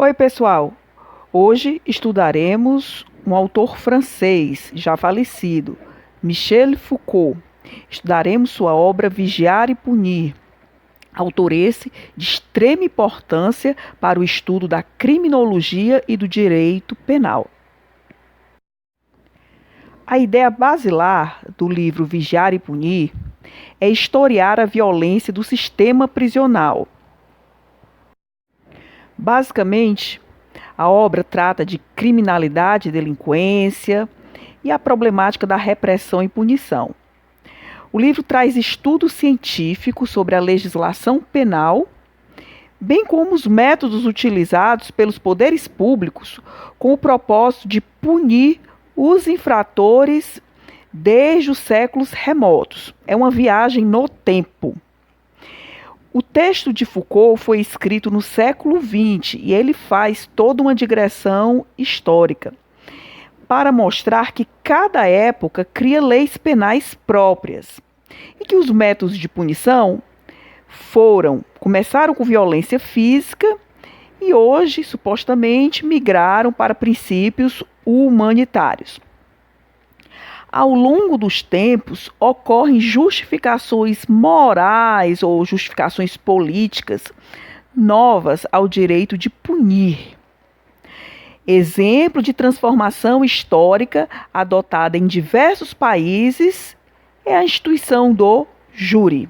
Oi, pessoal! Hoje estudaremos um autor francês já falecido, Michel Foucault. Estudaremos sua obra Vigiar e Punir, autor esse de extrema importância para o estudo da criminologia e do direito penal. A ideia basilar do livro Vigiar e Punir é historiar a violência do sistema prisional. Basicamente, a obra trata de criminalidade e delinquência e a problemática da repressão e punição. O livro traz estudos científicos sobre a legislação penal, bem como os métodos utilizados pelos poderes públicos com o propósito de punir os infratores desde os séculos remotos. É uma viagem no tempo. O texto de Foucault foi escrito no século XX e ele faz toda uma digressão histórica para mostrar que cada época cria leis penais próprias e que os métodos de punição começaram com violência física e hoje, supostamente, migraram para princípios humanitários. Ao longo dos tempos, ocorrem justificações morais ou justificações políticas novas ao direito de punir. Exemplo de transformação histórica adotada em diversos países é a instituição do júri.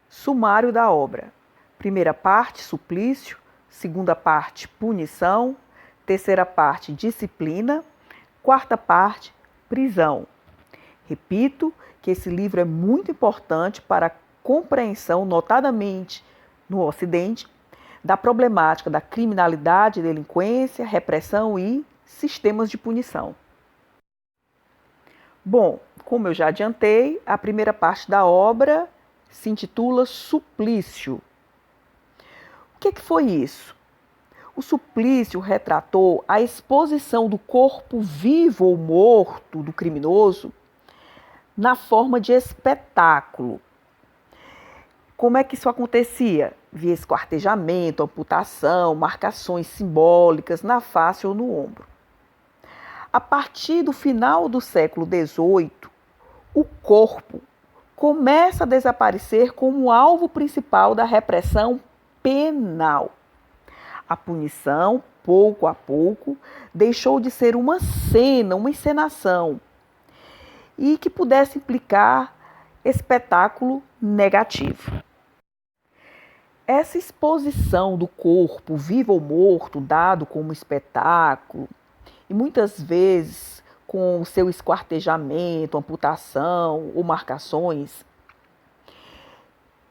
Sumário da obra. Primeira parte, suplício. Segunda parte, punição. Terceira parte, disciplina. Quarta parte, prisão. Repito que esse livro é muito importante para a compreensão, notadamente no Ocidente, da problemática da criminalidade, delinquência, repressão e sistemas de punição. Bom, como eu já adiantei, a primeira parte da obra se intitula Suplício. O que foi isso? O suplício retratou a exposição do corpo vivo ou morto do criminoso na forma de espetáculo. Como é que isso acontecia? Via esquartejamento, amputação, marcações simbólicas na face ou no ombro. A partir do final do século XVIII, o corpo começa a desaparecer como alvo principal da repressão penal. A punição, pouco a pouco, deixou de ser uma cena, uma encenação, e que pudesse implicar espetáculo negativo. Essa exposição do corpo, vivo ou morto, dado como espetáculo, e muitas vezes com o seu esquartejamento, amputação ou marcações,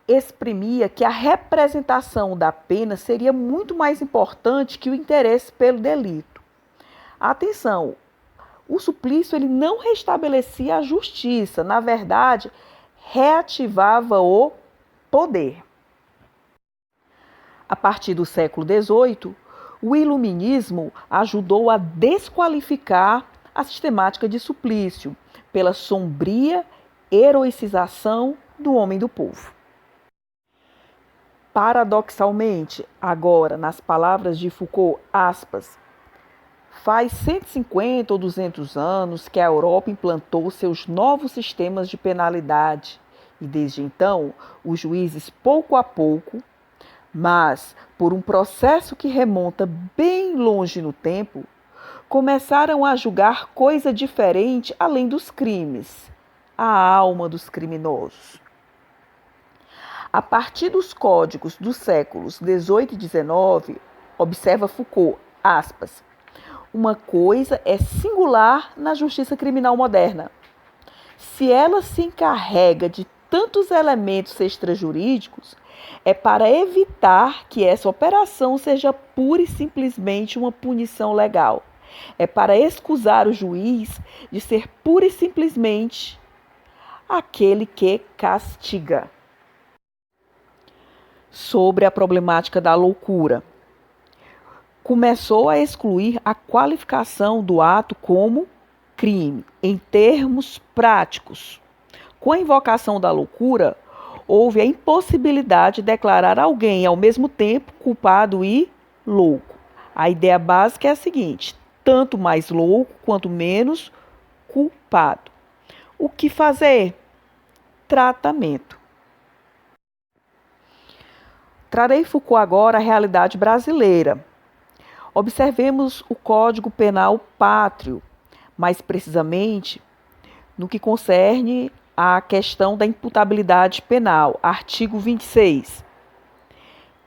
exprimia que a representação da pena seria muito mais importante que o interesse pelo delito. Atenção, o suplício ele não restabelecia a justiça, na verdade, reativava o poder. A partir do século XVIII, o iluminismo ajudou a desqualificar a sistemática de suplício pela sombria heroicização do homem do povo. Paradoxalmente, agora, nas palavras de Foucault, aspas, faz 150 ou 200 anos que a Europa implantou seus novos sistemas de penalidade e, desde então, os juízes, pouco a pouco, mas por um processo que remonta bem longe no tempo, começaram a julgar coisa diferente além dos crimes, a alma dos criminosos. A partir dos códigos dos séculos XVIII e XIX, observa Foucault, aspas, uma coisa é singular na justiça criminal moderna. Se ela se encarrega de tantos elementos extrajurídicos, é para evitar que essa operação seja pura e simplesmente uma punição legal. É para excusar o juiz de ser pura e simplesmente aquele que castiga. Sobre a problemática da loucura. Começou a excluir a qualificação do ato como crime, em termos práticos. Com a invocação da loucura, houve a impossibilidade de declarar alguém ao mesmo tempo culpado e louco. A ideia básica é a seguinte: tanto mais louco quanto menos culpado. O que fazer? Tratamento. Trarei Foucault agora à realidade brasileira. Observemos o Código Penal pátrio, mais precisamente no que concerne à questão da imputabilidade penal, artigo 26.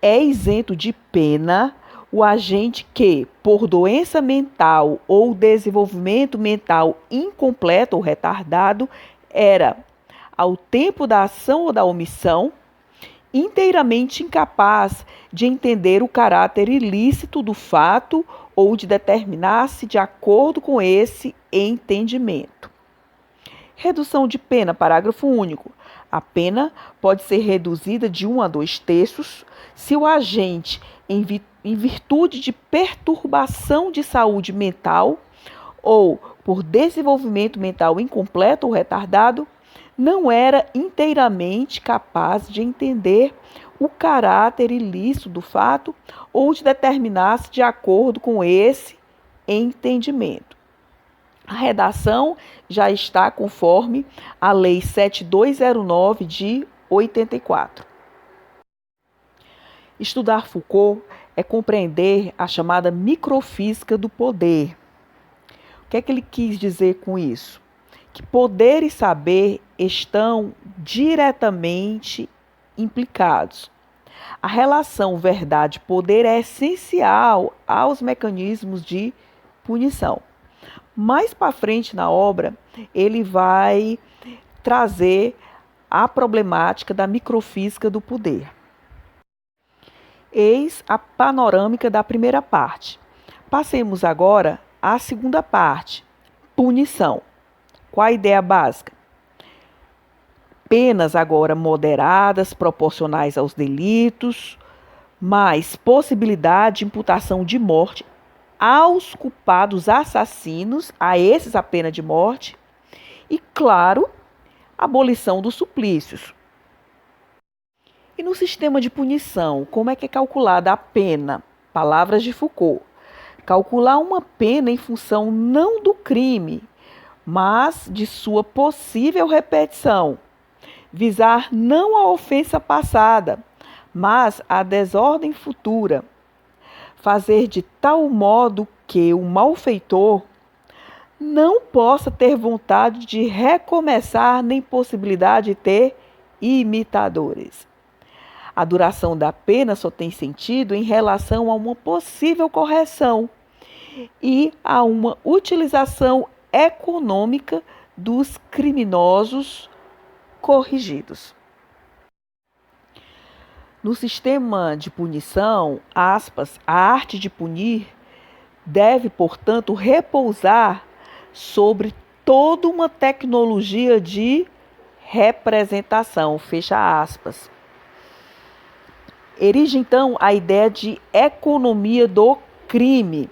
É isento de pena o agente que, por doença mental ou desenvolvimento mental incompleto ou retardado, era, ao tempo da ação ou da omissão, inteiramente incapaz de entender o caráter ilícito do fato ou de determinar-se de acordo com esse entendimento. Redução de pena, parágrafo único. A pena pode ser reduzida de 1 a 2 terços se o agente, em virtude de perturbação de saúde mental ou por desenvolvimento mental incompleto ou retardado, não era inteiramente capaz de entender o caráter ilícito do fato ou de determinar-se de acordo com esse entendimento. A redação já está conforme a Lei 7209 de 84. Estudar Foucault é compreender a chamada microfísica do poder. O que é que ele quis dizer com isso? Que poder e saber estão diretamente implicados. A relação verdade-poder é essencial aos mecanismos de punição. Mais para frente na obra, ele vai trazer a problemática da microfísica do poder. Eis a panorâmica da primeira parte. Passemos agora à segunda parte, punição. Qual a ideia básica? Penas agora moderadas, proporcionais aos delitos, mais possibilidade de imputação de morte aos culpados assassinos, a esses a pena de morte, e, claro, abolição dos suplícios. E no sistema de punição, como é que é calculada a pena? Palavras de Foucault. Calcular uma pena em função não do crime, mas de sua possível repetição. Visar não a ofensa passada, mas a desordem futura. Fazer de tal modo que o malfeitor não possa ter vontade de recomeçar nem possibilidade de ter imitadores. A duração da pena só tem sentido em relação a uma possível correção e a uma utilização econômica dos criminosos corrigidos. No sistema de punição, aspas, a arte de punir deve, portanto, repousar sobre toda uma tecnologia de representação, fecha aspas. Erige, então, a ideia de economia do crime.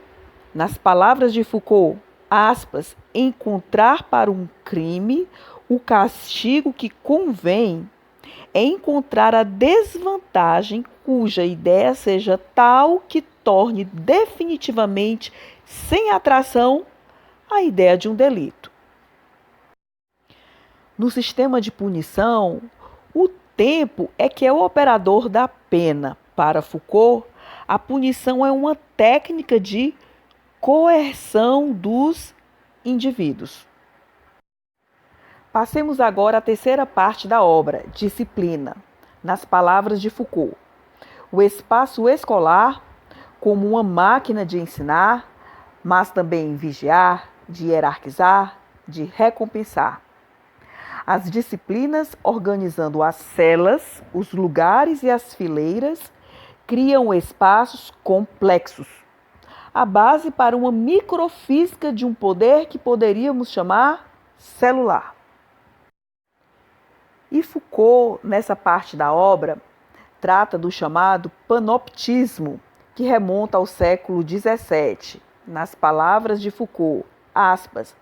Nas palavras de Foucault, aspas, encontrar para um crime o castigo que convém é encontrar a desvantagem cuja ideia seja tal que torne definitivamente sem atração a ideia de um delito. No sistema de punição, o tempo é que é o operador da pena. Para Foucault, a punição é uma técnica de coerção dos indivíduos. Passemos agora à terceira parte da obra, disciplina. Nas palavras de Foucault, o espaço escolar como uma máquina de ensinar, mas também vigiar, de hierarquizar, de recompensar. As disciplinas, organizando as celas, os lugares e as fileiras, criam espaços complexos. A base para uma microfísica de um poder que poderíamos chamar celular. E Foucault, nessa parte da obra, trata do chamado panoptismo, que remonta ao século XVII. Nas palavras de Foucault, aspas,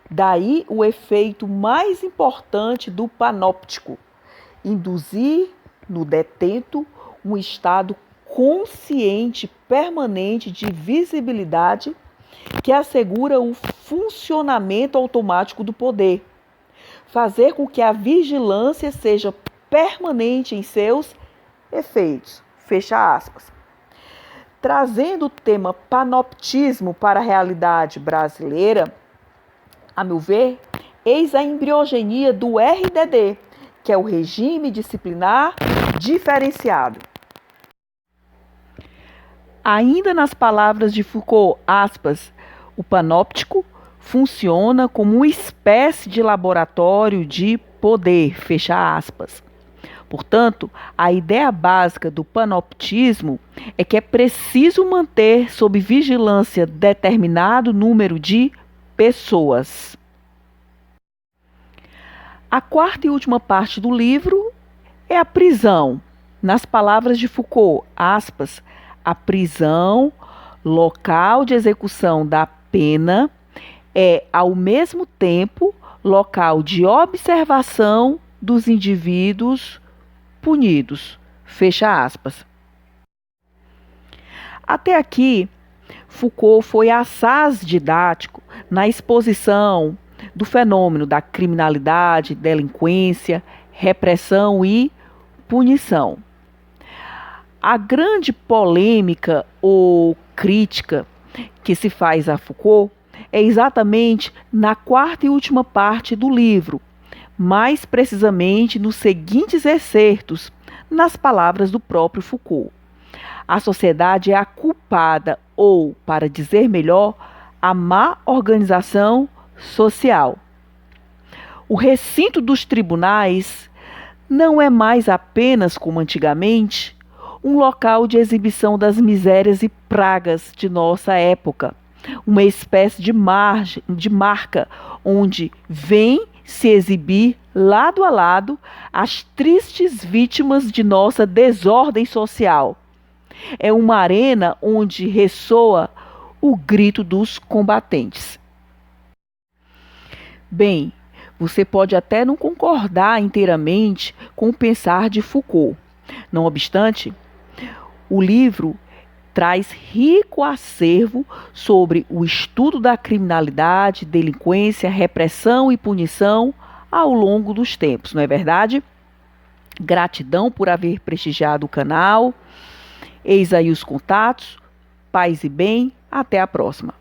daí o efeito mais importante do panóptico, induzir no detento um estado consciente permanente de visibilidade que assegura o funcionamento automático do poder, fazer com que a vigilância seja permanente em seus efeitos. Fecha aspas. Trazendo o tema panoptismo para a realidade brasileira, a meu ver, eis a embriogenia do RDD, que é o regime disciplinar diferenciado. Ainda nas palavras de Foucault, aspas, o panóptico funciona como uma espécie de laboratório de poder, fecha aspas. Portanto, a ideia básica do panoptismo é que é preciso manter sob vigilância determinado número de pessoas. A quarta e última parte do livro é a prisão. Nas palavras de Foucault, aspas, a prisão, local de execução da pena, é, ao mesmo tempo, local de observação dos indivíduos punidos. Fecha aspas. Até aqui, Foucault foi assaz didático na exposição do fenômeno da criminalidade, delinquência, repressão e punição. A grande polêmica ou crítica que se faz a Foucault é exatamente na quarta e última parte do livro, mais precisamente nos seguintes excertos, nas palavras do próprio Foucault. A sociedade é a culpada, ou, para dizer melhor, a má organização social. O recinto dos tribunais não é mais apenas, como antigamente, um local de exibição das misérias e pragas de nossa época, uma espécie de marca onde vem se exibir lado a lado as tristes vítimas de nossa desordem social. É uma arena onde ressoa o grito dos combatentes. Bem, você pode até não concordar inteiramente com o pensar de Foucault. Não obstante, o livro traz rico acervo sobre o estudo da criminalidade, delinquência, repressão e punição ao longo dos tempos, não é verdade? Gratidão por haver prestigiado o canal. Eis aí os contatos. Paz e bem. Até a próxima.